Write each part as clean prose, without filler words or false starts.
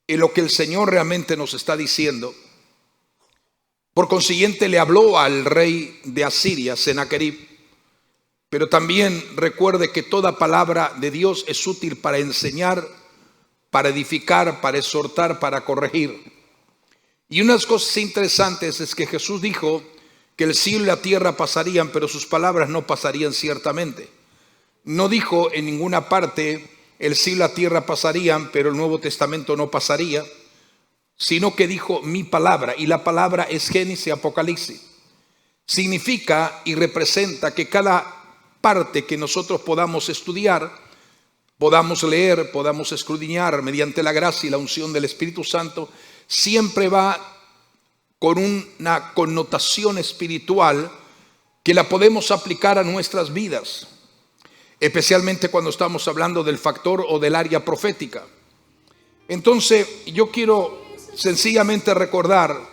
en lo que el Señor realmente nos está diciendo. Por consiguiente, le habló al rey de Asiria, Sennacherib, pero también recuerde que toda palabra de Dios es útil para enseñar, para edificar, para exhortar, para corregir. Y unas cosas interesantes es que Jesús dijo que el cielo y la tierra pasarían, pero sus palabras no pasarían ciertamente. No dijo en ninguna parte el cielo y la tierra pasarían, pero el Nuevo Testamento no pasaría, sino que dijo mi palabra, y la palabra es Génesis y Apocalipsis. Significa y representa que cada parte que nosotros podamos estudiar, podamos leer, podamos escudriñar mediante la gracia y la unción del Espíritu Santo, siempre va con una connotación espiritual que la podemos aplicar a nuestras vidas, especialmente cuando estamos hablando del factor o del área profética. Entonces, yo quiero sencillamente recordar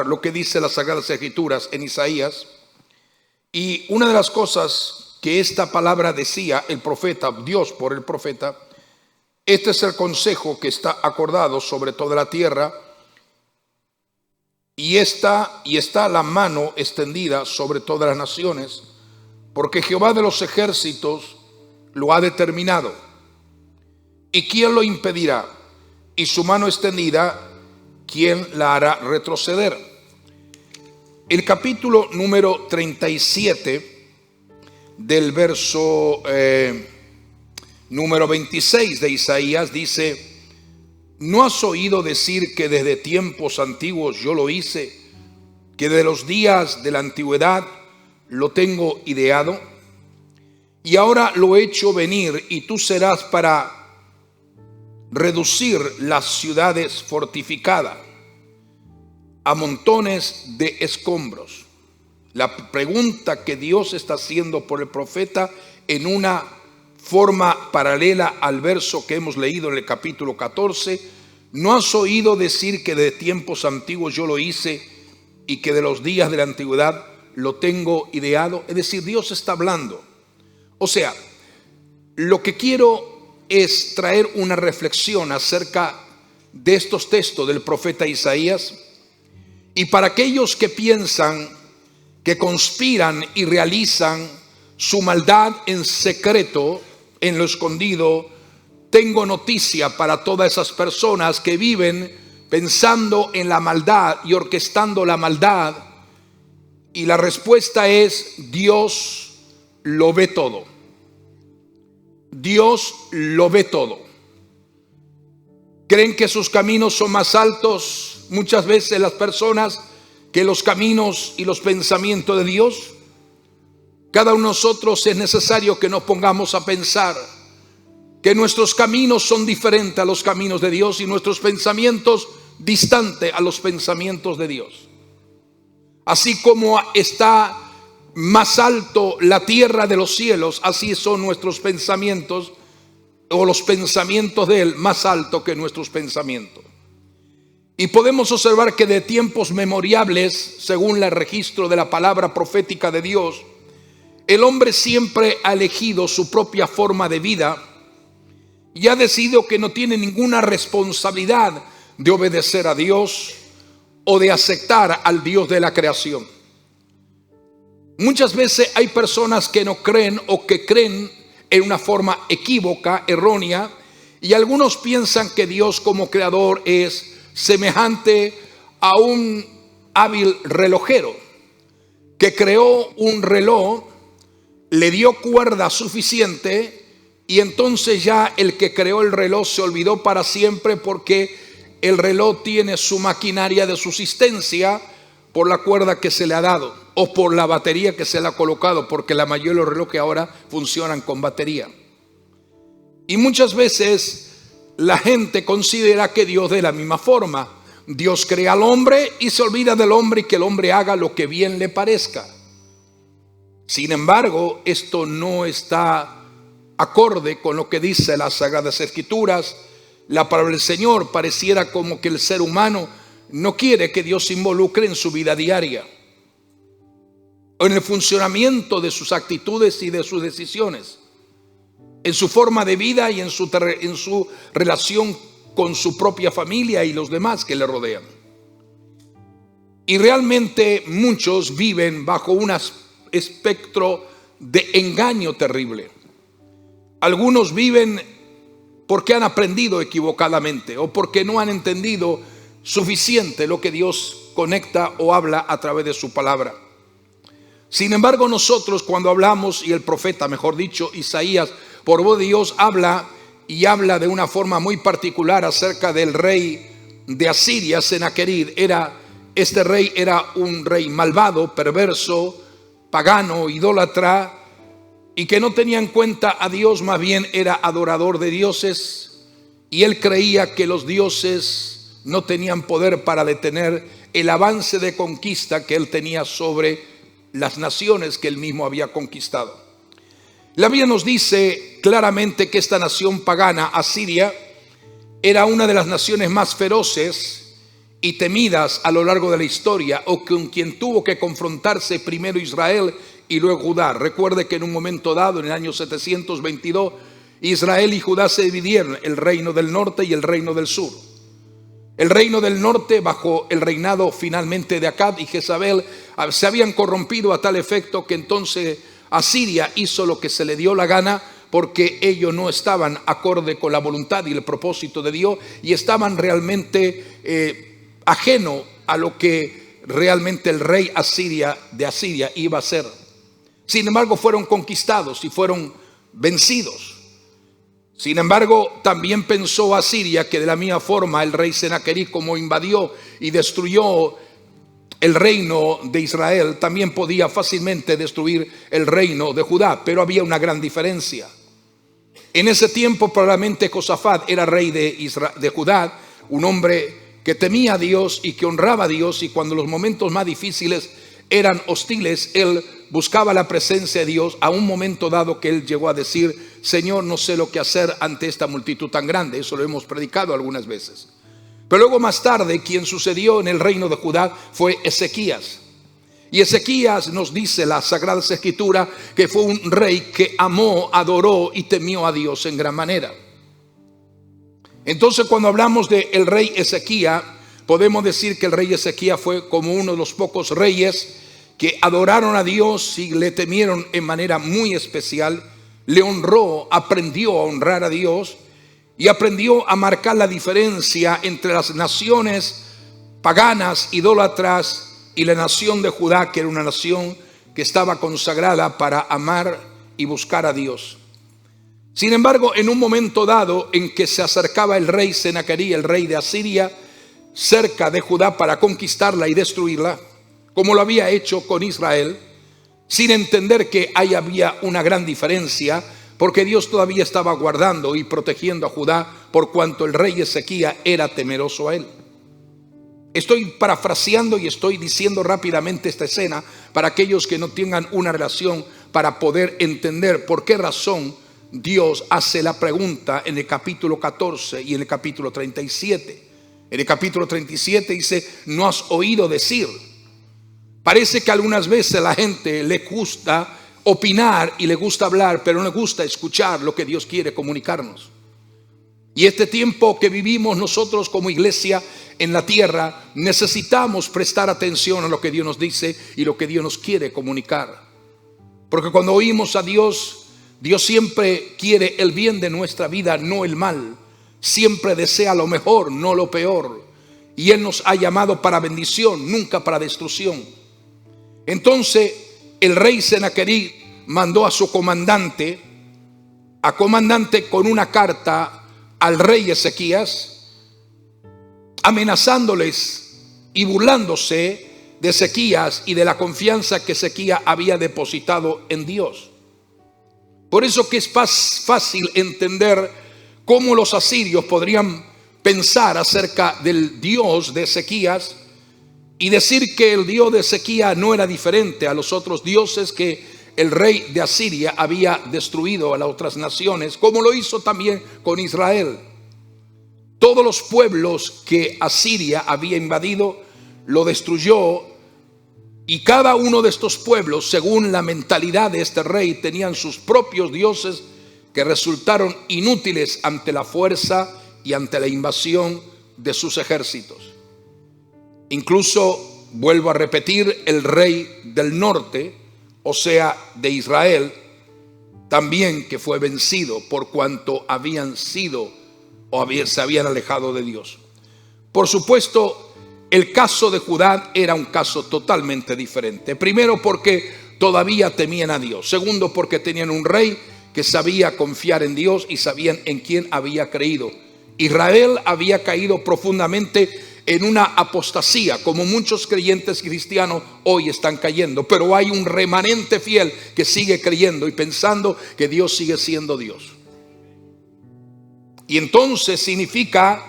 lo que dice las Sagradas Escrituras en Isaías. Y una de las cosas que esta palabra decía el profeta, Dios por el profeta, este es el consejo que está acordado sobre toda la tierra, y está la mano extendida sobre todas las naciones, porque Jehová de los ejércitos lo ha determinado. ¿Y quién lo impedirá? Y su mano extendida, ¿quién la hará retroceder? El capítulo número 37 del verso número 26 de Isaías dice: ¿no has oído decir que desde tiempos antiguos yo lo hice, que de los días de la antigüedad lo tengo ideado? Y ahora lo he hecho venir, y tú serás para reducir las ciudades fortificadas a montones de escombros. La pregunta que Dios está haciendo por el profeta en una forma paralela al verso que hemos leído en el capítulo 14: ¿no has oído decir que de tiempos antiguos yo lo hice y que de los días de la antigüedad lo tengo ideado? Es decir, Dios está hablando. O sea, lo que quiero es traer una reflexión acerca de estos textos del profeta Isaías, y para aquellos que piensan, que conspiran y realizan su maldad en secreto, en lo escondido, tengo noticia para todas esas personas que viven pensando en la maldad y orquestando la maldad. Y la respuesta es: Dios lo ve todo. Dios lo ve todo. ¿Creen que sus caminos son más altos muchas veces las personas que los caminos y los pensamientos de Dios? Cada uno de nosotros es necesario que nos pongamos a pensar que nuestros caminos son diferentes a los caminos de Dios y nuestros pensamientos distantes a los pensamientos de Dios. Así como está más alto la tierra de los cielos, así son nuestros pensamientos, o los pensamientos de Él más altos que nuestros pensamientos. Y podemos observar que de tiempos memorables, según el registro de la palabra profética de Dios, el hombre siempre ha elegido su propia forma de vida y ha decidido que no tiene ninguna responsabilidad de obedecer a Dios o de aceptar al Dios de la creación. Muchas veces hay personas que no creen o que creen en una forma equívoca, errónea, y algunos piensan que Dios como creador es semejante a un hábil relojero que creó un reloj, le dio cuerda suficiente, y entonces ya el que creó el reloj se olvidó para siempre, porque el reloj tiene su maquinaria de subsistencia por la cuerda que se le ha dado o por la batería que se le ha colocado, porque la mayoría de los relojes ahora funcionan con batería. Y muchas veces la gente considera que Dios de la misma forma. Dios crea al hombre y se olvida del hombre, y que el hombre haga lo que bien le parezca. Sin embargo, esto no está acorde con lo que dice las Sagradas Escrituras. La palabra del Señor pareciera como que el ser humano no quiere que Dios se involucre en su vida diaria o en el funcionamiento de sus actitudes y de sus decisiones. en su forma de vida y en su relación con su propia familia y los demás que le rodean. Y realmente muchos viven bajo un espectro de engaño terrible. Algunos viven porque han aprendido equivocadamente o porque no han entendido suficiente lo que Dios conecta o habla a través de su palabra. Sin embargo, nosotros cuando hablamos, y el profeta, mejor dicho, Isaías, por voz de Dios habla de una forma muy particular acerca del rey de Asiria, Senaquerib. Este rey era un rey malvado, perverso, pagano, idólatra, y que no tenía en cuenta a Dios, más bien era adorador de dioses, y él creía que los dioses no tenían poder para detener el avance de conquista que él tenía sobre las naciones que él mismo había conquistado. La Biblia nos dice claramente que esta nación pagana, Asiria, era una de las naciones más feroces y temidas a lo largo de la historia, o con quien tuvo que confrontarse primero Israel y luego Judá. Recuerde que en un momento dado, en el año 722, Israel y Judá se dividieron, el reino del norte y el reino del sur. El reino del norte, bajo el reinado finalmente de Acab y Jezabel, se habían corrompido a tal efecto que entonces Asiria hizo lo que se le dio la gana, porque ellos no estaban acorde con la voluntad y el propósito de Dios, y estaban realmente ajeno a lo que realmente el rey de Asiria iba a hacer. Sin embargo, fueron conquistados y fueron vencidos. Sin embargo, también pensó Asiria que de la misma forma el rey Senaquerib, como invadió y destruyó el reino de Israel, también podía fácilmente destruir el reino de Judá. Pero había una gran diferencia. En ese tiempo probablemente Josafat era rey de Judá, un hombre que temía a Dios y que honraba a Dios, y cuando los momentos más difíciles eran hostiles, él buscaba la presencia de Dios, a un momento dado que él llegó a decir: Señor, no sé lo que hacer ante esta multitud tan grande. Eso lo hemos predicado algunas veces. Pero luego más tarde, quien sucedió en el reino de Judá fue Ezequías. Y Ezequías, nos dice la Sagrada Escritura, que fue un rey que amó, adoró y temió a Dios en gran manera. Entonces, cuando hablamos del rey Ezequías, podemos decir que el rey Ezequías fue como uno de los pocos reyes que adoraron a Dios y le temieron en manera muy especial. Le honró, aprendió a honrar a Dios y aprendió a marcar la diferencia entre las naciones paganas, idólatras, y la nación de Judá, que era una nación que estaba consagrada para amar y buscar a Dios. Sin embargo, en un momento dado en que se acercaba el rey Senaquerib, el rey de Asiria, cerca de Judá para conquistarla y destruirla, como lo había hecho con Israel, sin entender que ahí había una gran diferencia, porque Dios todavía estaba guardando y protegiendo a Judá, por cuanto el rey Ezequías era temeroso a él. Estoy parafraseando y estoy diciendo rápidamente esta escena para aquellos que no tengan una relación, para poder entender por qué razón Dios hace la pregunta en el capítulo 14 y en el capítulo 37. En el capítulo 37 dice: ¿no has oído decir? Parece que algunas veces a la gente le gusta opinar y le gusta hablar, pero no le gusta escuchar lo que Dios quiere comunicarnos. Y este tiempo que vivimos nosotros como iglesia en la tierra, necesitamos prestar atención a lo que Dios nos dice y lo que Dios nos quiere comunicar. Porque cuando oímos a Dios, Dios siempre quiere el bien de nuestra vida, no el mal. Siempre desea lo mejor, no lo peor. Y Él nos ha llamado para bendición, nunca para destrucción. Entonces el rey Senaquerib mandó a su comandante con una carta al rey Ezequías, amenazándoles y burlándose de Ezequías y de la confianza que Ezequías había depositado en Dios. Por eso que es fácil entender cómo los asirios podrían pensar acerca del Dios de Ezequías y decir que el Dios de Ezequías no era diferente a los otros dioses que el rey de Asiria había destruido a las otras naciones, como lo hizo también con Israel. Todos los pueblos que Asiria había invadido lo destruyó, y cada uno de estos pueblos, según la mentalidad de este rey, tenían sus propios dioses que resultaron inútiles ante la fuerza y ante la invasión de sus ejércitos. Incluso, vuelvo a repetir, el rey del norte, o sea, de Israel, también que fue vencido por cuanto habían sido o se habían alejado de Dios. Por supuesto, el caso de Judá era un caso totalmente diferente. Primero, porque todavía temían a Dios. Segundo, porque tenían un rey que sabía confiar en Dios y sabían en quién había creído. Israel había caído profundamente en una apostasía, como muchos creyentes cristianos hoy están cayendo, pero hay un remanente fiel que sigue creyendo y pensando que Dios sigue siendo Dios. Y entonces significa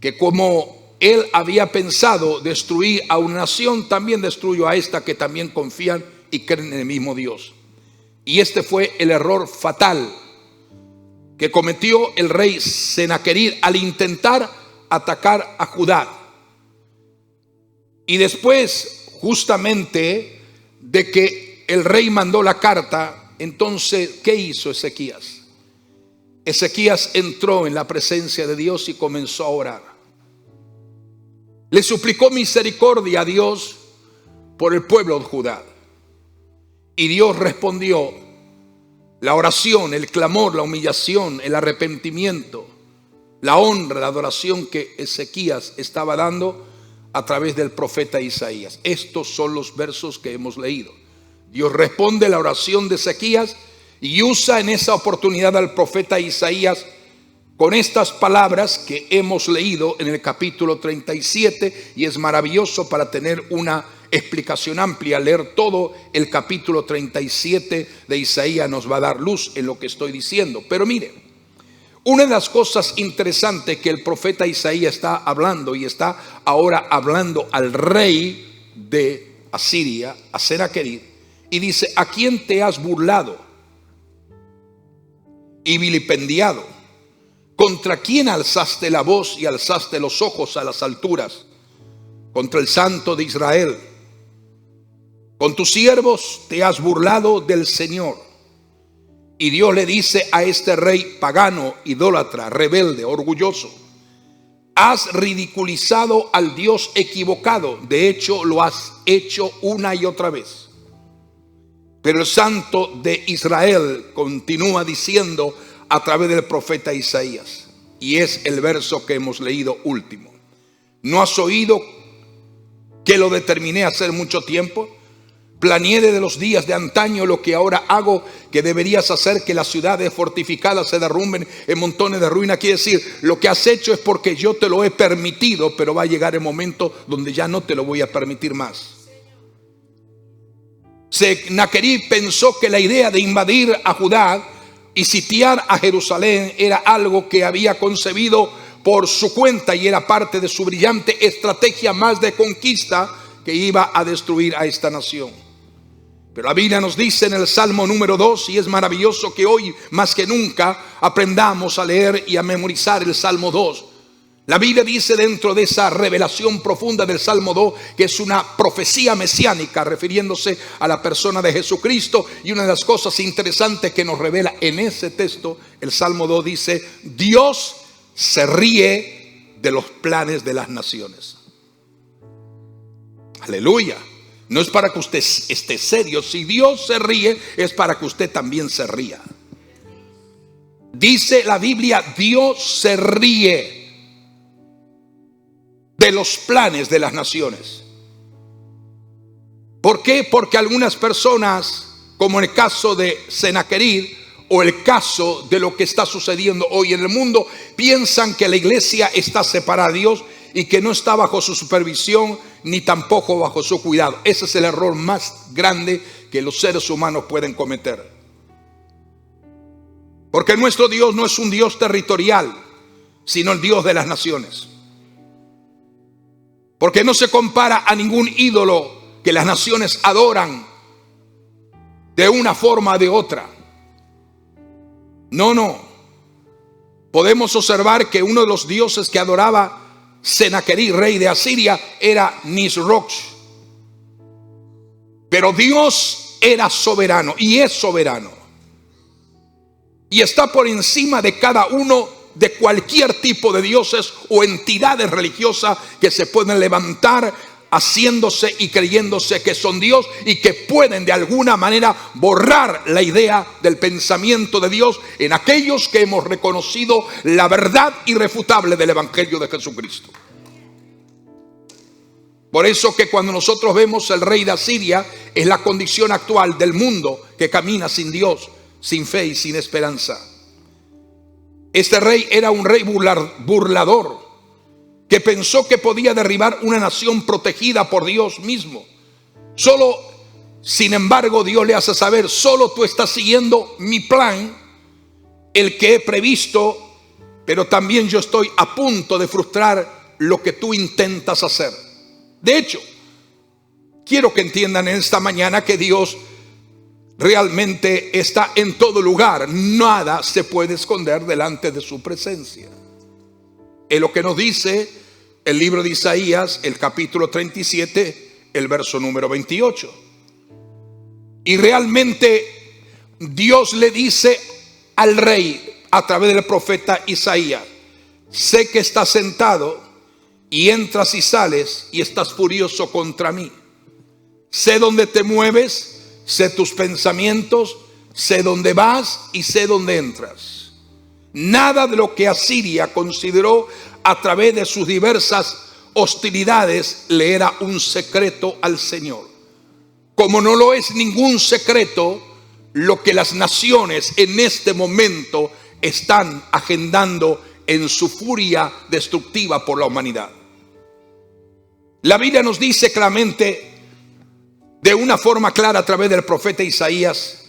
que como él había pensado destruir a una nación, también destruyó a esta que también confían y creen en el mismo Dios. Y este fue el error fatal que cometió el rey Senaquerib al intentar atacar a Judá. Y después, justamente, de que el rey mandó la carta, entonces, ¿qué hizo Ezequías? Ezequías entró en la presencia de Dios y comenzó a orar. Le suplicó misericordia a Dios por el pueblo de Judá. Y Dios respondió la oración, el clamor, la humillación, el arrepentimiento, la honra, la adoración que Ezequías estaba dando a través del profeta Isaías. Estos son los versos que hemos leído. Dios responde la oración de Ezequías y usa en esa oportunidad al profeta Isaías con estas palabras que hemos leído en el capítulo 37, y es maravilloso para tener una explicación amplia. Leer todo el capítulo 37 de Isaías nos va a dar luz en lo que estoy diciendo. Pero miren, una de las cosas interesantes que el profeta Isaías está hablando, y está ahora hablando al rey de Asiria, a Senaquerib, y dice: ¿a quién te has burlado y vilipendiado? ¿Contra quién alzaste la voz y alzaste los ojos a las alturas? Contra el Santo de Israel. Con tus siervos te has burlado del Señor. Y Dios le dice a este rey pagano, idólatra, rebelde, orgulloso: has ridiculizado al Dios equivocado. De hecho, lo has hecho una y otra vez. Pero el Santo de Israel continúa diciendo a través del profeta Isaías, y es el verso que hemos leído último: ¿no has oído que lo determiné hacer mucho tiempo? Planeé desde los días de antaño lo que ahora hago, que deberías hacer que las ciudades fortificadas se derrumben en montones de ruinas. Quiere decir, lo que has hecho es porque yo te lo he permitido, pero va a llegar el momento donde ya no te lo voy a permitir más. Senaquerib pensó que la idea de invadir a Judá y sitiar a Jerusalén era algo que había concebido por su cuenta y era parte de su brillante estrategia más de conquista que iba a destruir a esta nación. Pero la Biblia nos dice en el Salmo número 2, y es maravilloso que hoy más que nunca aprendamos a leer y a memorizar el Salmo 2. La Biblia dice dentro de esa revelación profunda del Salmo 2 que es una profecía mesiánica refiriéndose a la persona de Jesucristo. Y una de las cosas interesantes que nos revela en ese texto, el Salmo 2 dice: Dios se ríe de los planes de las naciones. Aleluya. No es para que usted esté serio. Si Dios se ríe, es para que usted también se ría. Dice la Biblia: Dios se ríe de los planes de las naciones. ¿Por qué? Porque algunas personas, como el caso de Senaquerib o el caso de lo que está sucediendo hoy en el mundo, piensan que la iglesia está separada de Dios y que no está bajo su supervisión ni tampoco bajo su cuidado. Ese es el error más grande que los seres humanos pueden cometer. Porque nuestro Dios no es un Dios territorial, sino el Dios de las naciones. Porque no se compara a ningún ídolo que las naciones adoran de una forma o de otra. No. Podemos observar que uno de los dioses que adoraba Senaquerib, rey de Asiria, era Nisroch. Pero Dios era soberano y es soberano. y está por encima de cada uno de cualquier tipo de dioses o entidades religiosas que se pueden levantar haciéndose y creyéndose que son Dios y que pueden de alguna manera borrar la idea del pensamiento de Dios en aquellos que hemos reconocido la verdad irrefutable del Evangelio de Jesucristo. Por eso que cuando nosotros vemos el rey de Asiria, es la condición actual del mundo que camina sin Dios, sin fe y sin esperanza. Este rey era un rey burlador, que pensó que podía derribar una nación protegida por Dios mismo. Sin embargo, Dios le hace saber: solo tú estás siguiendo mi plan, el que he previsto, pero también yo estoy a punto de frustrar lo que tú intentas hacer. De hecho, quiero que entiendan en esta mañana que Dios realmente está en todo lugar. Nada se puede esconder delante de su presencia. Es lo que nos dice el libro de Isaías, el capítulo 37, el verso número 28. Y realmente Dios le dice al rey a través del profeta Isaías: sé que estás sentado y entras y sales y estás furioso contra mí. Sé dónde te mueves, sé tus pensamientos, sé dónde vas y sé dónde entras. Nada de lo que Asiria consideró a través de sus diversas hostilidades le era un secreto al Señor. Como no lo es ningún secreto lo que las naciones en este momento están agendando en su furia destructiva por la humanidad. La Biblia nos dice claramente, de una forma clara a través del profeta Isaías,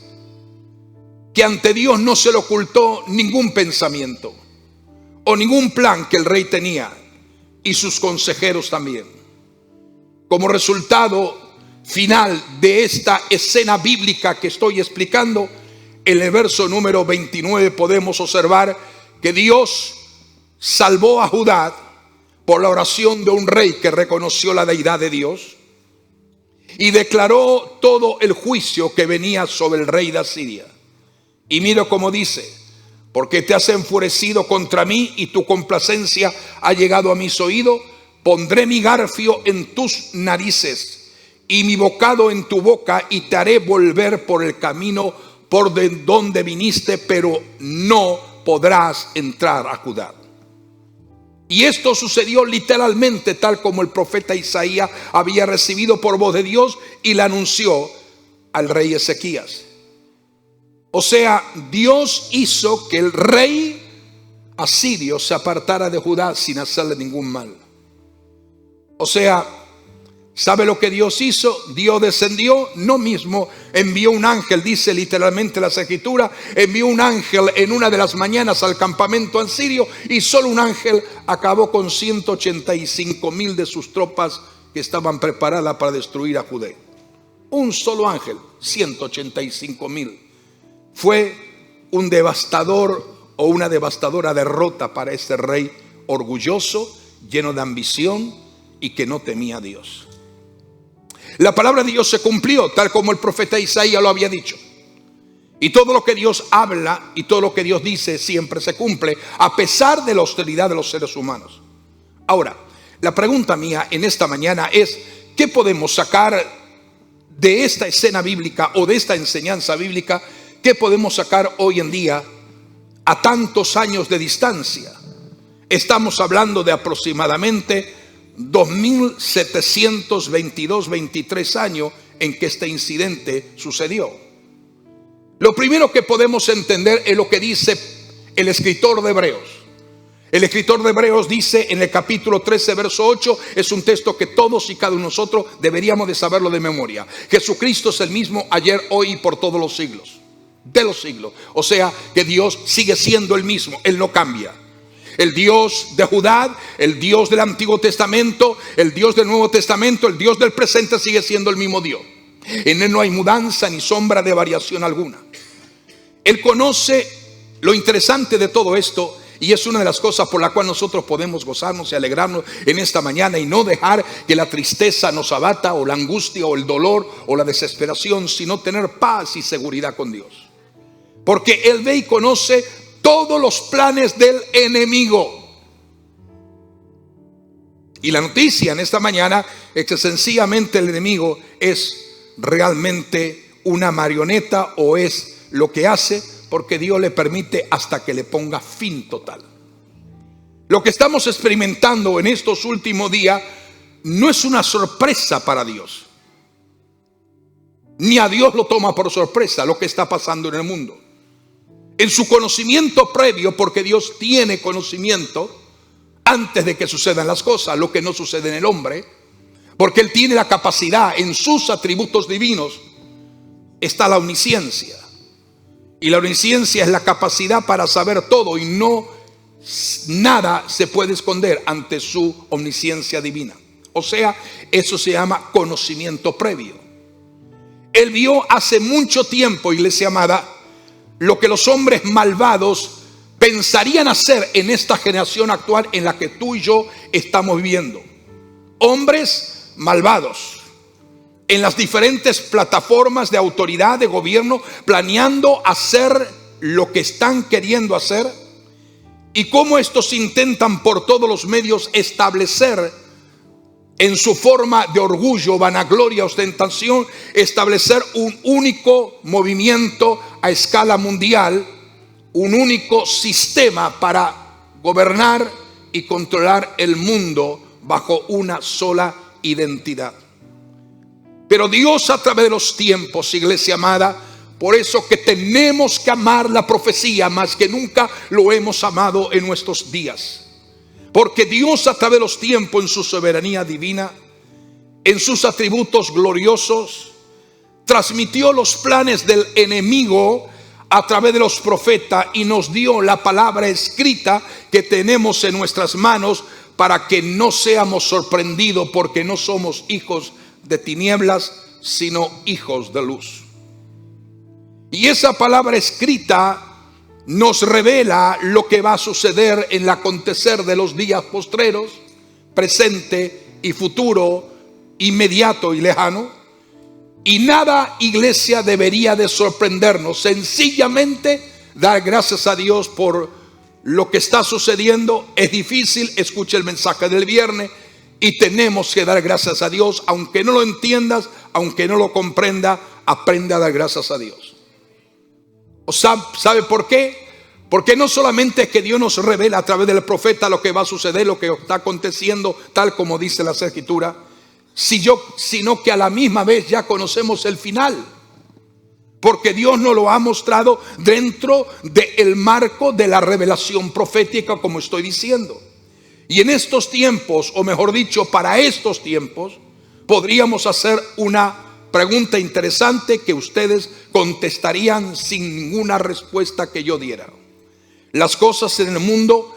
que ante Dios no se le ocultó ningún pensamiento o ningún plan que el rey tenía, y sus consejeros también. Como resultado final de esta escena bíblica que estoy explicando, en el verso número 29 podemos observar que Dios salvó a Judá por la oración de un rey que reconoció la deidad de Dios y declaró todo el juicio que venía sobre el rey de Asiria. Y mira cómo dice: porque te has enfurecido contra mí y tu complacencia ha llegado a mis oídos, pondré mi garfio en tus narices y mi bocado en tu boca, y te haré volver por el camino por donde viniste, pero no podrás entrar a Judá. Y esto sucedió literalmente tal como el profeta Isaías había recibido por voz de Dios y le anunció al rey Ezequías. O sea, Dios hizo que el rey asirio se apartara de Judá sin hacerle ningún mal. O sea, ¿sabe lo que Dios hizo? Dios descendió, no mismo envió un ángel, dice literalmente las escrituras, envió un ángel en una de las mañanas al campamento asirio, y solo un ángel acabó con 185,000 de sus tropas que estaban preparadas para destruir a Judá. Un solo ángel, 185,000. Fue un devastador o una devastadora derrota para este rey orgulloso, lleno de ambición y que no temía a Dios. La palabra de Dios se cumplió tal como el profeta Isaías lo había dicho. Y todo lo que Dios habla y todo lo que Dios dice siempre se cumple, a pesar de la hostilidad de los seres humanos. Ahora, la pregunta mía en esta mañana es: ¿qué podemos sacar de esta escena bíblica o de esta enseñanza bíblica? ¿Qué podemos sacar hoy en día a tantos años de distancia? Estamos hablando de aproximadamente 2.722-23 años en que este incidente sucedió. Lo primero que podemos entender es lo que dice el escritor de Hebreos. El escritor de Hebreos dice en el capítulo 13, verso 8, es un texto que todos y cada uno de nosotros deberíamos de saberlo de memoria: Jesucristo es el mismo ayer, hoy y por todos los siglos de los siglos. O sea que Dios sigue siendo el mismo, Él no cambia. El Dios de Judá, el Dios del Antiguo Testamento, el Dios del Nuevo Testamento, el Dios del presente sigue siendo el mismo Dios. En Él no hay mudanza ni sombra de variación alguna. Él conoce lo interesante de todo esto, y es una de las cosas por la cual nosotros podemos gozarnos y alegrarnos en esta mañana, y no dejar que la tristeza nos abata, o la angustia, o el dolor, o la desesperación, sino tener paz y seguridad con Dios. porque Él ve y conoce todos los planes del enemigo. Y la noticia en esta mañana es que sencillamente el enemigo es realmente una marioneta, o es lo que hace porque Dios le permite hasta que le ponga fin total. Lo que estamos experimentando en estos últimos días no es una sorpresa para Dios. Ni a Dios lo toma por sorpresa lo que está pasando en el mundo. En su conocimiento previo, porque Dios tiene conocimiento antes de que sucedan las cosas, lo que no sucede en el hombre, porque Él tiene la capacidad, en sus atributos divinos está la omnisciencia. Y la omnisciencia es la capacidad para saber todo, y no nada se puede esconder ante su omnisciencia divina. O sea, eso se llama conocimiento previo. Él vio hace mucho tiempo, iglesia amada, lo que los hombres malvados pensarían hacer en esta generación actual en la que tú y yo estamos viviendo. Hombres malvados en las diferentes plataformas de autoridad, de gobierno, planeando hacer lo que están queriendo hacer, y cómo estos intentan por todos los medios establecer, en su forma de orgullo, vanagloria, ostentación, establecer un único movimiento a escala mundial, un único sistema para gobernar y controlar el mundo bajo una sola identidad. Pero Dios, a través de los tiempos, iglesia amada, por eso que tenemos que amar la profecía más que nunca lo hemos amado en nuestros días. Porque Dios, a través de los tiempos, en su soberanía divina, en sus atributos gloriosos, transmitió los planes del enemigo a través de los profetas y nos dio la palabra escrita que tenemos en nuestras manos, para que no seamos sorprendidos, porque no somos hijos de tinieblas, sino hijos de luz. Y esa palabra escrita nos revela lo que va a suceder en el acontecer de los días postreros, presente y futuro, inmediato y lejano. Y nada, iglesia, debería de sorprendernos. Sencillamente dar gracias a Dios por lo que está sucediendo. Es difícil, escucha el mensaje del viernes, y tenemos que dar gracias a Dios. Aunque no lo entiendas, aunque no lo comprenda, aprende a dar gracias a Dios. ¿Sabe por qué? Porque no solamente es que Dios nos revela a través del profeta lo que va a suceder, lo que está aconteciendo, tal como dice la Escritura, sino que a la misma vez ya conocemos el final. Porque Dios nos lo ha mostrado dentro del marco de la revelación profética, como estoy diciendo. Y en estos tiempos, o mejor dicho, para estos tiempos, podríamos hacer una pregunta interesante que ustedes contestarían sin ninguna respuesta que yo diera. ¿Las cosas en el mundo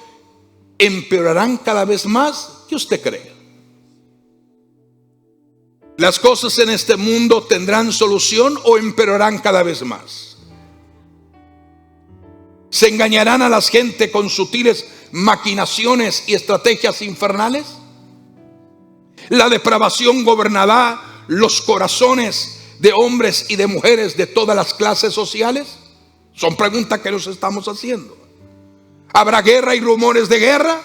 empeorarán cada vez más? ¿Qué usted cree? ¿Las cosas en este mundo tendrán solución o empeorarán cada vez más? ¿Se engañarán a las gente con sutiles maquinaciones y estrategias infernales? ¿La depravación gobernará los corazones de hombres y de mujeres de todas las clases sociales? Son preguntas que nos estamos haciendo. ¿Habrá guerra y rumores de guerra?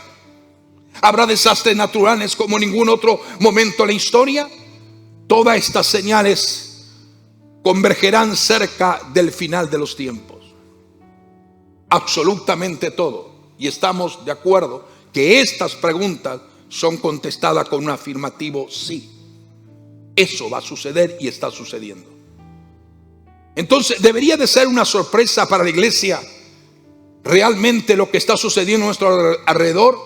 ¿Habrá desastres naturales como ningún otro momento en la historia? Todas estas señales convergerán cerca del final de los tiempos. Absolutamente todo. Y estamos de acuerdo que estas preguntas son contestadas con un afirmativo sí. Eso va a suceder y está sucediendo. Entonces debería de ser una sorpresa para la iglesia realmente lo que está sucediendo a nuestro alrededor.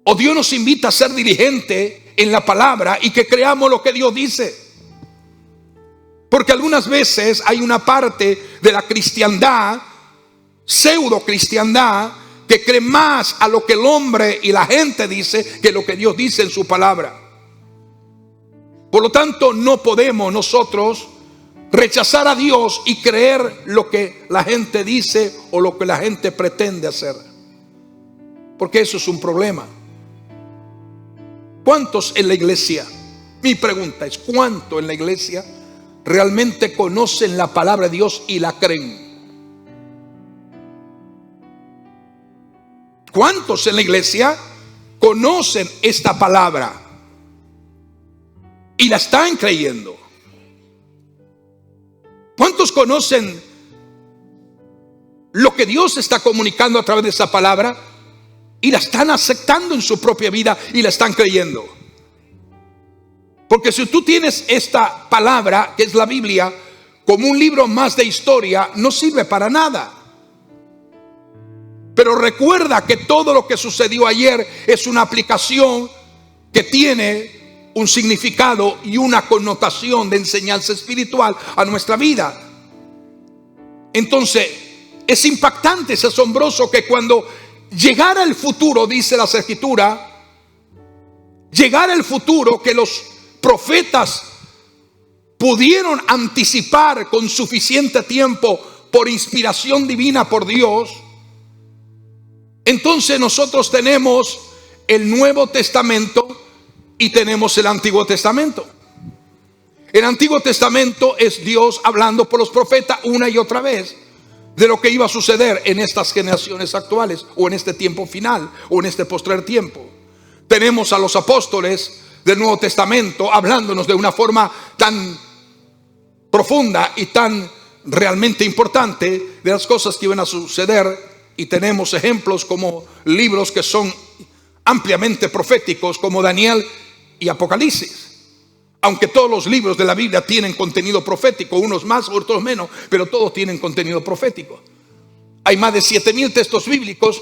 O Dios nos invita a ser diligente en la palabra y que creamos lo que Dios dice. Porque algunas veces hay una parte de la cristiandad, pseudo cristiandad, que cree más a lo que el hombre y la gente dice que lo que Dios dice en su palabra. Por lo tanto, no podemos nosotros rechazar a Dios y creer lo que la gente dice o lo que la gente pretende hacer, porque eso es un problema. ¿Cuántos en la iglesia? Mi pregunta es, ¿cuántos en la iglesia realmente conocen la palabra de Dios y la creen? ¿Cuántos en la iglesia conocen esta palabra y la están creyendo? ¿Cuántos conocen lo que Dios está comunicando a través de esa palabra y la están aceptando en su propia vida y la están creyendo? Porque si tú tienes esta palabra, que es la Biblia, como un libro más de historia, no sirve para nada. Pero recuerda que todo lo que sucedió ayer es una aplicación que tiene un significado y una connotación de enseñanza espiritual a nuestra vida. Entonces, es impactante, es asombroso que cuando llegara el futuro, dice la Escritura, llegara el futuro que los profetas pudieron anticipar con suficiente tiempo por inspiración divina por Dios. Entonces nosotros tenemos el Nuevo Testamento y tenemos el Antiguo Testamento. El Antiguo Testamento es Dios hablando por los profetas una y otra vez de lo que iba a suceder en estas generaciones actuales, o en este tiempo final, o en este postrer tiempo. Tenemos a los apóstoles del Nuevo Testamento hablándonos de una forma tan profunda y tan realmente importante de las cosas que iban a suceder. Y tenemos ejemplos como libros que son ampliamente proféticos, como Daniel y Apocalipsis. Aunque todos los libros de la Biblia tienen contenido profético, unos más, otros menos, pero todos tienen contenido profético. Hay más de 7,000 textos bíblicos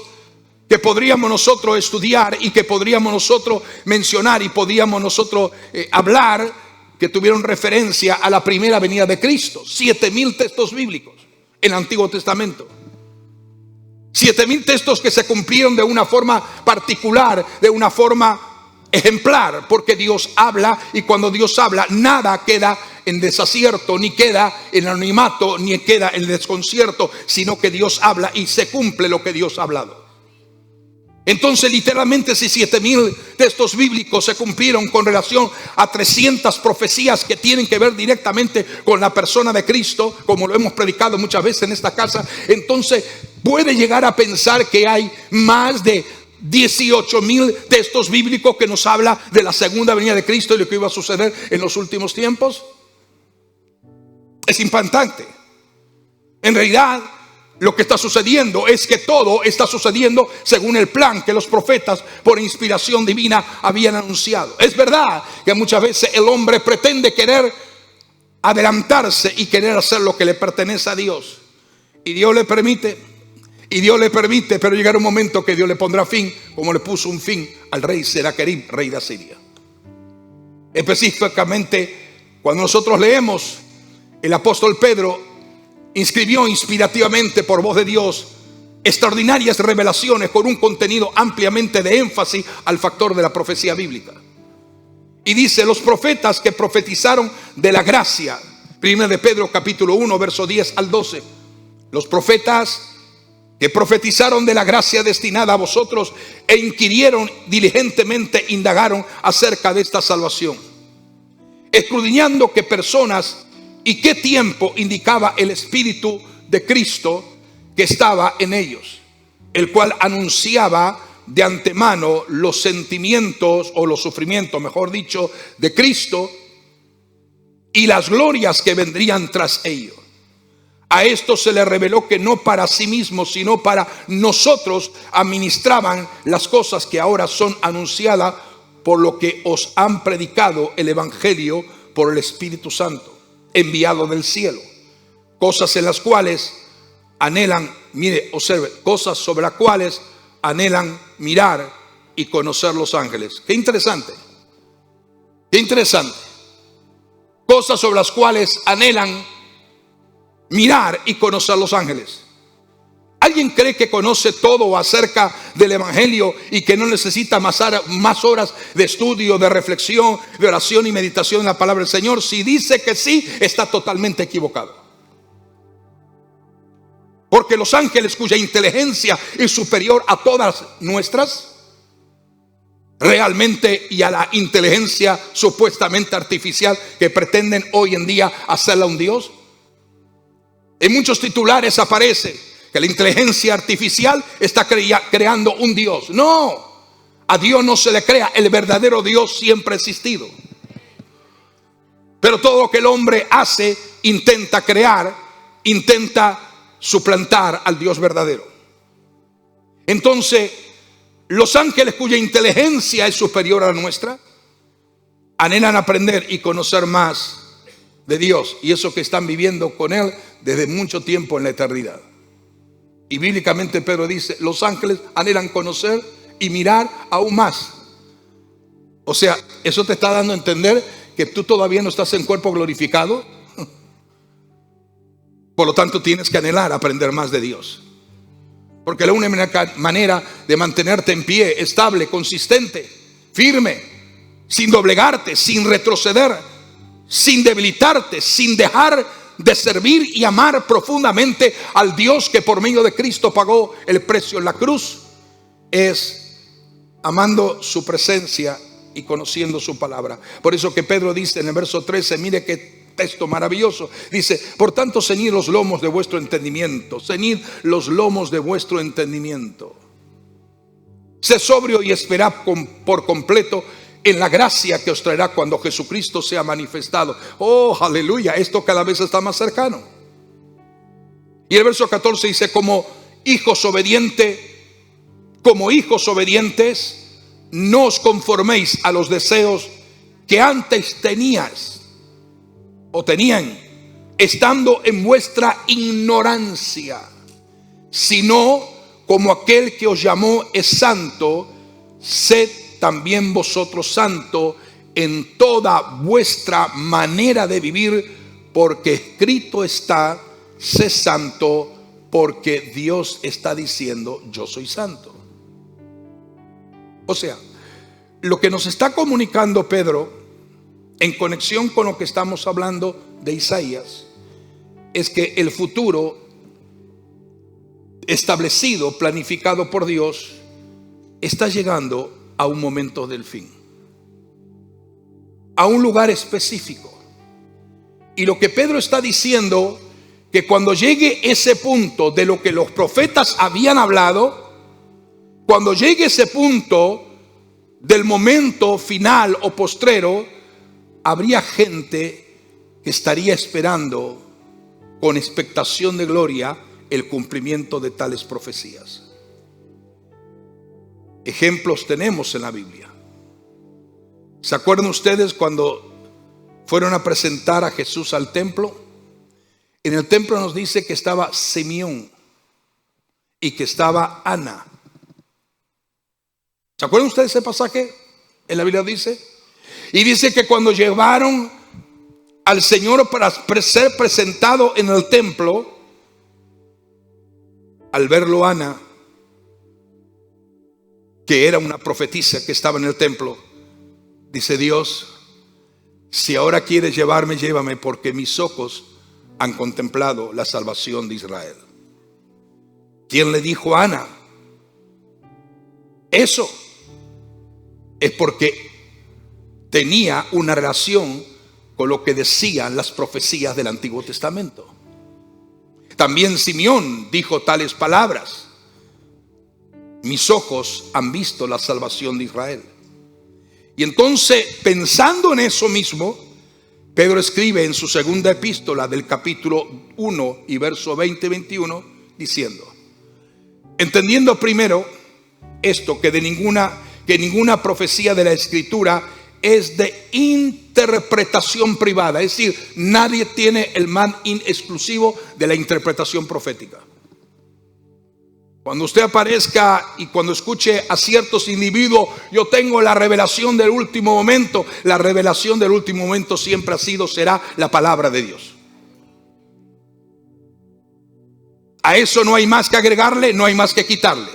que podríamos nosotros estudiar y que podríamos nosotros mencionar y podríamos nosotros hablar, que tuvieron referencia a la primera venida de Cristo. 7,000 textos bíblicos en el Antiguo Testamento. 7,000 textos que se cumplieron de una forma particular, de una forma ejemplar, porque Dios habla, y cuando Dios habla nada queda en desacierto, ni queda en anonimato, ni queda en desconcierto, sino que Dios habla y se cumple lo que Dios ha hablado. Entonces literalmente si 7,000 textos bíblicos se cumplieron con relación a 300 profecías que tienen que ver directamente con la persona de Cristo, como lo hemos predicado muchas veces en esta casa, entonces puede llegar a pensar que hay más de 18,000 textos bíblicos que nos habla de la segunda venida de Cristo y lo que iba a suceder en los últimos tiempos. Es impactante. En realidad, lo que está sucediendo es que todo está sucediendo según el plan que los profetas por inspiración divina habían anunciado. Es verdad que muchas veces el hombre pretende querer adelantarse y querer hacer lo que le pertenece a Dios, y Dios le permite, pero llegará un momento que Dios le pondrá fin, como le puso un fin al rey Senaquerib, rey de Asiria. Específicamente, cuando nosotros leemos, el apóstol Pedro inscribió inspirativamente por voz de Dios extraordinarias revelaciones con un contenido ampliamente de énfasis al factor de la profecía bíblica. Y dice: los profetas que profetizaron de la gracia, 1 de Pedro capítulo 1 verso 10 al 12, los profetas que profetizaron de la gracia destinada a vosotros e inquirieron diligentemente, indagaron acerca de esta salvación, escudriñando qué personas y qué tiempo indicaba el Espíritu de Cristo que estaba en ellos, el cual anunciaba de antemano los sentimientos, o los sufrimientos, mejor dicho, de Cristo y las glorias que vendrían tras ellos. A esto se le reveló que no para sí mismos, sino para nosotros administraban las cosas que ahora son anunciadas por lo que os han predicado el Evangelio por el Espíritu Santo enviado del cielo, cosas en las cuales anhelan, mire, observe, cosas sobre las cuales anhelan mirar y conocer los ángeles. Qué interesante, qué interesante. Cosas sobre las cuales anhelan mirar y conocer los ángeles. ¿Alguien cree que conoce todo acerca del Evangelio y que no necesita más horas de estudio, de reflexión, de oración y meditación en la palabra del Señor? Si dice que sí, está totalmente equivocado. Porque los ángeles, cuya inteligencia es superior a todas nuestras, realmente y a la inteligencia supuestamente artificial que pretenden hoy en día hacerla un Dios? En muchos titulares aparece que la inteligencia artificial está creando un Dios. No, a Dios no se le crea, el verdadero Dios siempre ha existido. Pero todo lo que el hombre hace, intenta crear, intenta suplantar al Dios verdadero. Entonces, los ángeles cuya inteligencia es superior a la nuestra, anhelan aprender y conocer más de Dios, y eso que están viviendo con Él desde mucho tiempo en la eternidad. Y bíblicamente Pedro dice, los ángeles anhelan conocer y mirar aún más. O sea, eso te está dando a entender que tú todavía no estás en cuerpo glorificado. Por lo tanto, tienes que anhelar aprender más de Dios. Porque la única manera de mantenerte en pie, estable, consistente, firme, sin doblegarte, sin retroceder, sin debilitarte, sin dejar de servir y amar profundamente al Dios que por medio de Cristo pagó el precio en la cruz, es amando su presencia y conociendo su palabra. Por eso que Pedro dice en el verso 13, mire qué texto maravilloso, dice, por tanto ceñid los lomos de vuestro entendimiento, ceñid los lomos de vuestro entendimiento. Sé sobrio y esperad por completo en la gracia que os traerá cuando Jesucristo sea manifestado. Oh, aleluya, esto cada vez está más cercano. Y el verso 14 dice, como hijos obedientes, no os conforméis a los deseos que antes tenían, estando en vuestra ignorancia, sino como aquel que os llamó es santo, sed también vosotros santos en toda vuestra manera de vivir, porque escrito está, sé santo, porque Dios está diciendo, yo soy santo. O sea, lo que nos está comunicando Pedro, en conexión con lo que estamos hablando de Isaías, es que el futuro establecido, planificado por Dios, está llegando a un momento del fin, a un lugar específico. Y lo que Pedro está diciendo, que cuando llegue ese punto de lo que los profetas habían hablado, cuando llegue ese punto del momento final o postrero, habría gente que estaría esperando con expectación de gloria el cumplimiento de tales profecías. Ejemplos tenemos en la Biblia. ¿Se acuerdan ustedes cuando fueron a presentar a Jesús al templo? En el templo nos dice que estaba Simeón y que estaba Ana. ¿Se acuerdan ustedes de ese pasaje? En la Biblia dice. Y dice que cuando llevaron al Señor para ser presentado en el templo, al verlo Ana, que era una profetisa que estaba en el templo, dice Dios, si ahora quieres llevarme, llévame, porque mis ojos han contemplado la salvación de Israel. ¿Quién le dijo a Ana eso? Es porque tenía una relación con lo que decían las profecías del Antiguo Testamento. También Simeón dijo tales palabras: mis ojos han visto la salvación de Israel. Y entonces, pensando en eso mismo, Pedro escribe en su segunda epístola del capítulo 1 y verso 20-21, diciendo, entendiendo primero esto, que ninguna profecía de la Escritura es de interpretación privada, es decir, nadie tiene el man-in exclusivo de la interpretación profética. Cuando usted aparezca y cuando escuche a ciertos individuos, yo tengo la revelación del último momento, la revelación del último momento siempre será la palabra de Dios. A eso no hay más que agregarle, no hay más que quitarle.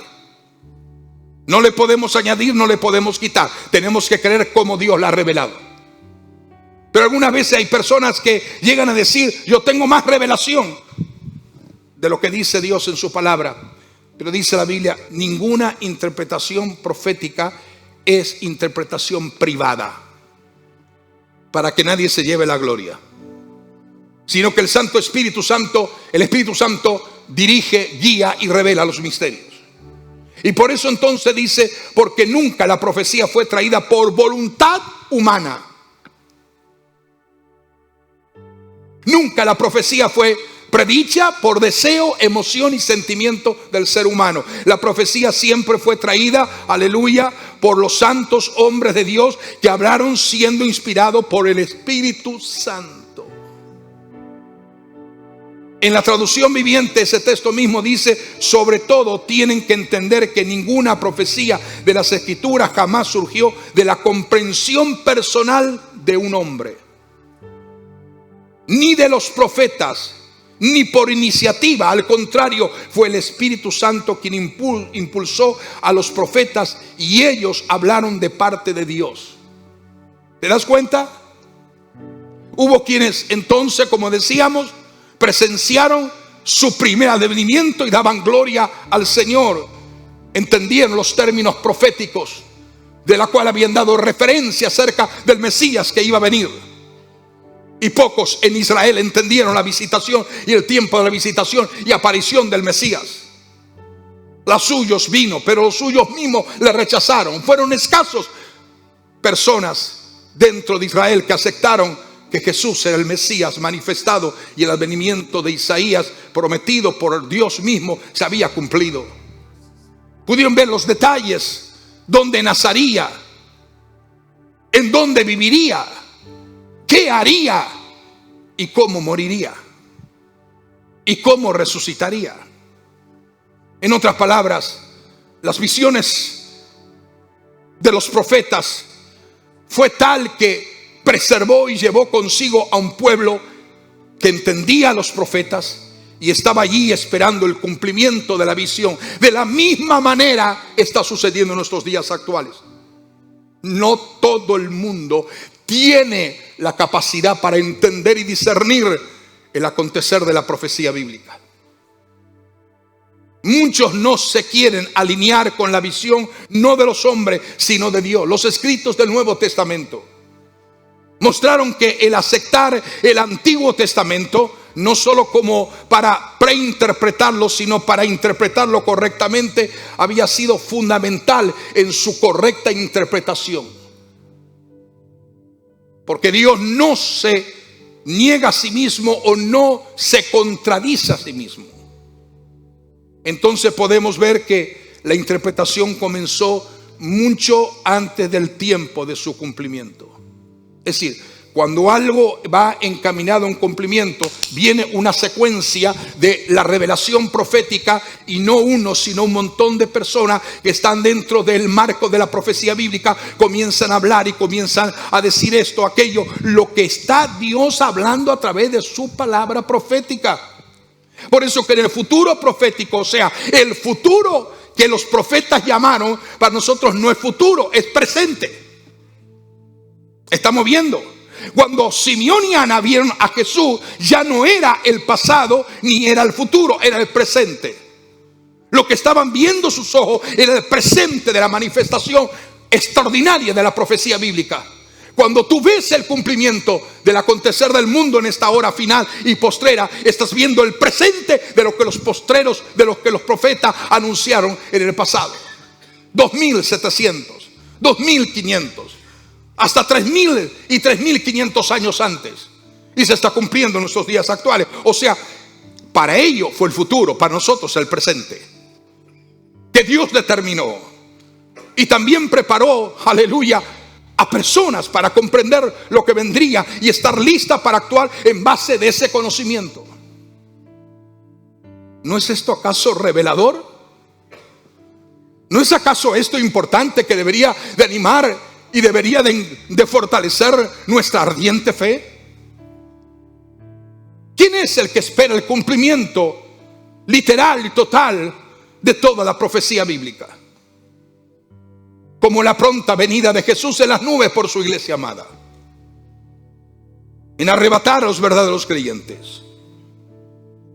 No le podemos añadir, no le podemos quitar. Tenemos que creer como Dios la ha revelado. Pero algunas veces hay personas que llegan a decir, yo tengo más revelación de lo que dice Dios en su palabra. Pero dice la Biblia, ninguna interpretación profética es interpretación privada, para que nadie se lleve la gloria, sino que el Espíritu Santo dirige, guía y revela los misterios. Y por eso entonces dice, porque nunca la profecía fue traída por voluntad humana. Nunca la profecía fue predicha por deseo, emoción y sentimiento del ser humano. La profecía siempre fue traída, aleluya, por los santos hombres de Dios que hablaron siendo inspirados por el Espíritu Santo. En la traducción viviente ese texto mismo dice, sobre todo tienen que entender que ninguna profecía de las Escrituras jamás surgió de la comprensión personal de un hombre, ni de los profetas, ni por iniciativa. Al contrario, fue el Espíritu Santo quien impulsó a los profetas y ellos hablaron de parte de Dios. ¿Te das cuenta? Hubo quienes entonces, como decíamos, presenciaron su primer advenimiento y daban gloria al Señor. Entendieron los términos proféticos de la cual habían dado referencia acerca del Mesías que iba a venir. Y pocos en Israel entendieron la visitación y el tiempo de la visitación y aparición del Mesías. Los suyos vino, pero los suyos mismos le rechazaron. Fueron escasos personas dentro de Israel que aceptaron que Jesús era el Mesías manifestado y el advenimiento de Isaías prometido por Dios mismo se había cumplido. Pudieron ver los detalles: dónde nacería, en dónde viviría, qué haría y cómo moriría y cómo resucitaría. En otras palabras, las visiones de los profetas fue tal que preservó y llevó consigo a un pueblo que entendía a los profetas y estaba allí esperando el cumplimiento de la visión. De la misma manera está sucediendo en nuestros días actuales. No todo el mundo tiene la capacidad para entender y discernir el acontecer de la profecía bíblica. Muchos no se quieren alinear con la visión, no de los hombres, sino de Dios. Los escritos del Nuevo Testamento mostraron que el aceptar el Antiguo Testamento, no solo como para preinterpretarlo, sino para interpretarlo correctamente, había sido fundamental en su correcta interpretación. Porque Dios no se niega a sí mismo o no se contradice a sí mismo. Entonces podemos ver que la interpretación comenzó mucho antes del tiempo de su cumplimiento. Es decir, cuando algo va encaminado a un cumplimiento, viene una secuencia de la revelación profética, y no uno, sino un montón de personas que están dentro del marco de la profecía bíblica, comienzan a hablar y comienzan a decir esto, aquello, lo que está Dios hablando a través de su palabra profética. Por eso que en el futuro profético, o sea, el futuro que los profetas llamaron, para nosotros no es futuro, es presente. Estamos viendo, cuando Simeón y Ana vieron a Jesús, ya no era el pasado ni era el futuro, era el presente. Lo que estaban viendo sus ojos era el presente de la manifestación extraordinaria de la profecía bíblica. Cuando tú ves el cumplimiento del acontecer del mundo en esta hora final y postrera, estás viendo el presente de lo que los postreros, de lo que los profetas anunciaron en el pasado. 2700, 2500, hasta 3000 y 3500 años antes. Y se está cumpliendo en nuestros días actuales. O sea, para ellos fue el futuro, para nosotros el presente, que Dios determinó. Y también preparó, aleluya, a personas para comprender lo que vendría y estar lista para actuar en base de ese conocimiento. ¿No es esto acaso revelador? ¿No es acaso esto importante que debería de animar y debería de fortalecer nuestra ardiente fe? ¿Quién es el que espera el cumplimiento literal y total de toda la profecía bíblica? Como la pronta venida de Jesús en las nubes por su iglesia amada, en arrebatar a los verdaderos creyentes,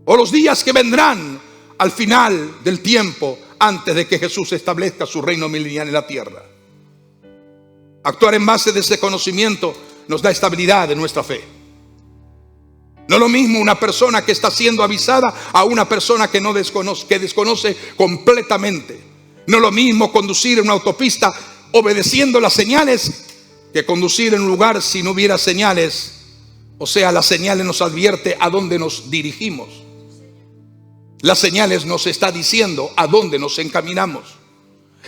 o los días que vendrán al final del tiempo, antes de que Jesús establezca su reino milenial en la tierra. Actuar en base de ese conocimiento nos da estabilidad en nuestra fe. No es lo mismo una persona que está siendo avisada a una persona que desconoce completamente. No es lo mismo conducir en una autopista obedeciendo las señales que conducir en un lugar si no hubiera señales. O sea, las señales nos advierte a dónde nos dirigimos. Las señales nos está diciendo a dónde nos encaminamos.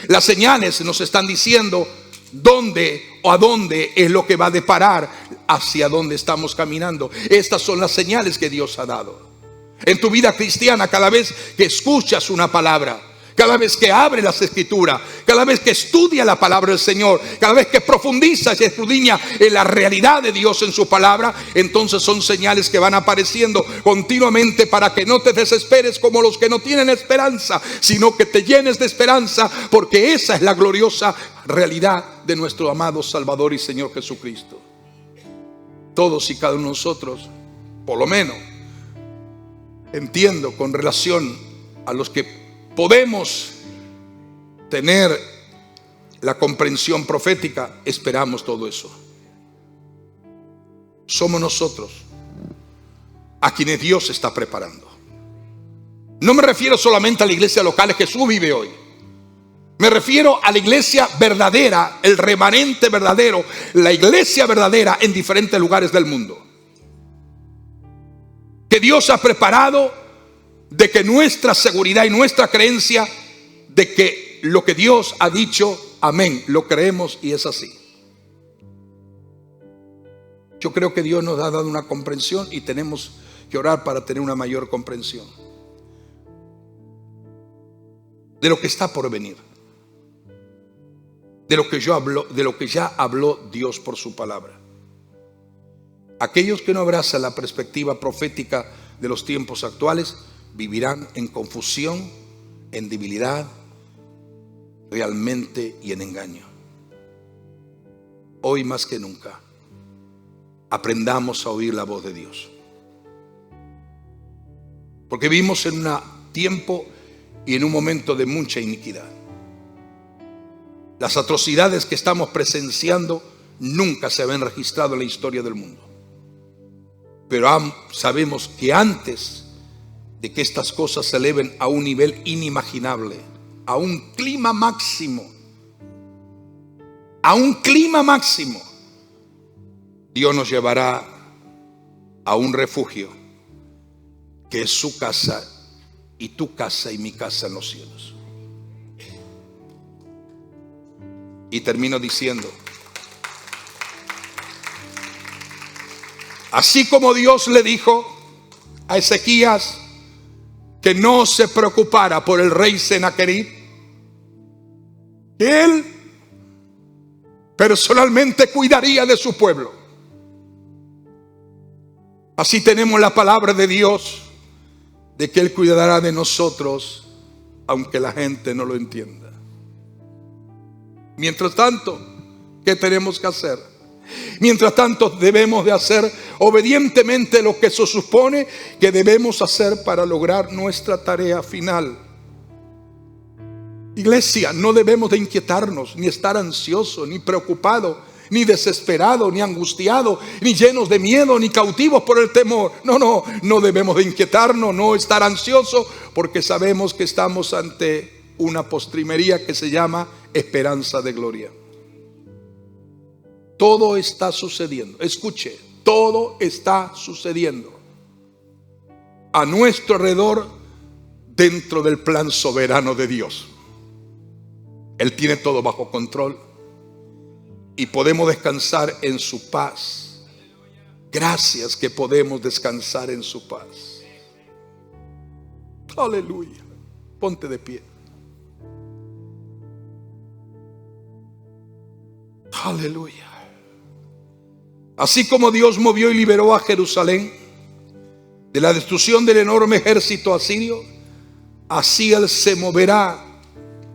Las señales nos están diciendo dónde o a dónde es lo que va a deparar, hacia dónde estamos caminando. Estas son las señales que Dios ha dado. En tu vida cristiana, cada vez que escuchas una palabra, cada vez que abres las escrituras, cada vez que estudias la palabra del Señor, cada vez que profundizas y escudriñas en la realidad de Dios en su palabra, entonces son señales que van apareciendo continuamente para que no te desesperes como los que no tienen esperanza, sino que te llenes de esperanza, porque esa es la gloriosa realidad de nuestro amado Salvador y Señor Jesucristo. Todos y cada uno de nosotros, por lo menos, entiendo con relación a los que podemos tener la comprensión profética, esperamos todo eso. Somos nosotros a quienes Dios está preparando. No me refiero solamente a la iglesia local que Jesús vive hoy. Me refiero a la iglesia verdadera, el remanente verdadero, la iglesia verdadera en diferentes lugares del mundo. Que Dios ha preparado de que nuestra seguridad y nuestra creencia de que lo que Dios ha dicho, amén, lo creemos y es así. Yo creo que Dios nos ha dado una comprensión y tenemos que orar para tener una mayor comprensión de lo que está por venir, de lo que ya habló Dios por su palabra. Aquellos que no abrazan la perspectiva profética de los tiempos actuales vivirán en confusión, en debilidad, realmente y en engaño. Hoy más que nunca, aprendamos a oír la voz de Dios. Porque vivimos en un tiempo y en un momento de mucha iniquidad. Las atrocidades que estamos presenciando nunca se habían registrado en la historia del mundo. Pero sabemos que antes de que estas cosas se eleven a un nivel inimaginable, a un clima máximo, Dios nos llevará a un refugio que es su casa y tu casa y mi casa en los cielos. Y termino diciendo, así como Dios le dijo a Ezequías que no se preocupara por el rey Sennacherib, que él personalmente cuidaría de su pueblo. Así tenemos la palabra de Dios de que él cuidará de nosotros, aunque la gente no lo entienda. Mientras tanto, ¿qué tenemos que hacer? Mientras tanto, debemos de hacer obedientemente lo que se supone que debemos hacer para lograr nuestra tarea final. Iglesia, no debemos de inquietarnos, ni estar ansiosos, ni preocupados, ni desesperados, ni angustiados, ni llenos de miedo, ni cautivos por el temor. No debemos de inquietarnos, no estar ansiosos, porque sabemos que estamos ante una postrimería que se llama esperanza de gloria. Todo está sucediendo. Escuche, todo está sucediendo a nuestro alrededor dentro del plan soberano de Dios. Él tiene todo bajo control y podemos descansar en su paz. Gracias que podemos descansar en su paz. Aleluya. Ponte de pie. Aleluya. Así como Dios movió y liberó a Jerusalén de la destrucción del enorme ejército asirio, así Él se moverá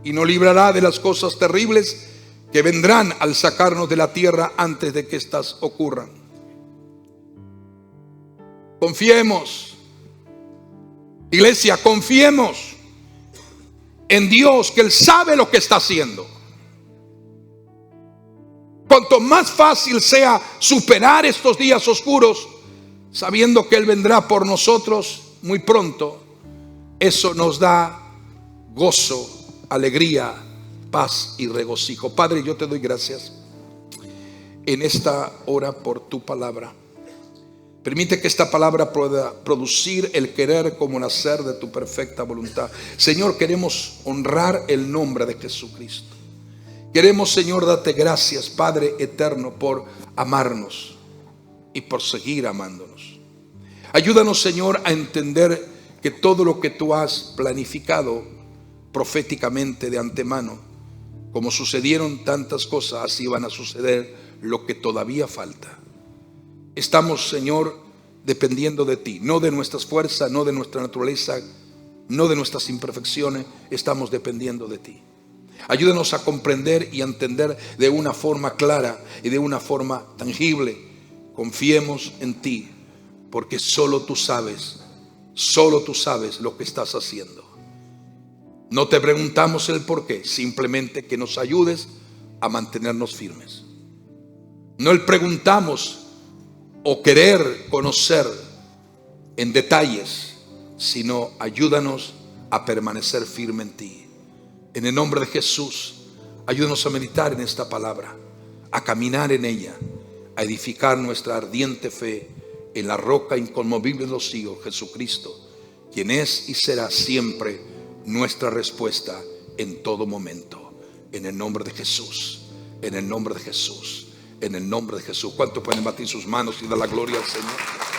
y nos librará de las cosas terribles que vendrán al sacarnos de la tierra antes de que éstas ocurran. Confiemos, iglesia, confiemos en Dios, que Él sabe lo que está haciendo. cuanto más fácil sea superar estos días oscuros, sabiendo que Él vendrá por nosotros muy pronto, eso nos da gozo, alegría, paz y regocijo. Padre, yo te doy gracias en esta hora por tu palabra. Permite que esta palabra pueda producir el querer como el hacer de tu perfecta voluntad. Señor, queremos honrar el nombre de Jesucristo. Queremos, Señor, darte gracias, Padre eterno, por amarnos y por seguir amándonos. Ayúdanos, Señor, a entender que todo lo que tú has planificado proféticamente de antemano, como sucedieron tantas cosas, así van a suceder lo que todavía falta. Estamos, Señor, dependiendo de ti, no de nuestras fuerzas, no de nuestra naturaleza, no de nuestras imperfecciones. Estamos dependiendo de ti. Ayúdanos a comprender y a entender de una forma clara y de una forma tangible. Confiemos en ti, porque solo tú sabes lo que estás haciendo. No te preguntamos el por qué, simplemente que nos ayudes a mantenernos firmes. No le preguntamos o querer conocer en detalles, sino ayúdanos a permanecer firme en ti. En el nombre de Jesús, ayúdanos a meditar en esta palabra, a caminar en ella, a edificar nuestra ardiente fe en la roca inconmovible de los siglos, Jesucristo, quien es y será siempre nuestra respuesta en todo momento. En el nombre de Jesús, en el nombre de Jesús, en el nombre de Jesús. ¿Cuántos pueden batir sus manos y dar la gloria al Señor?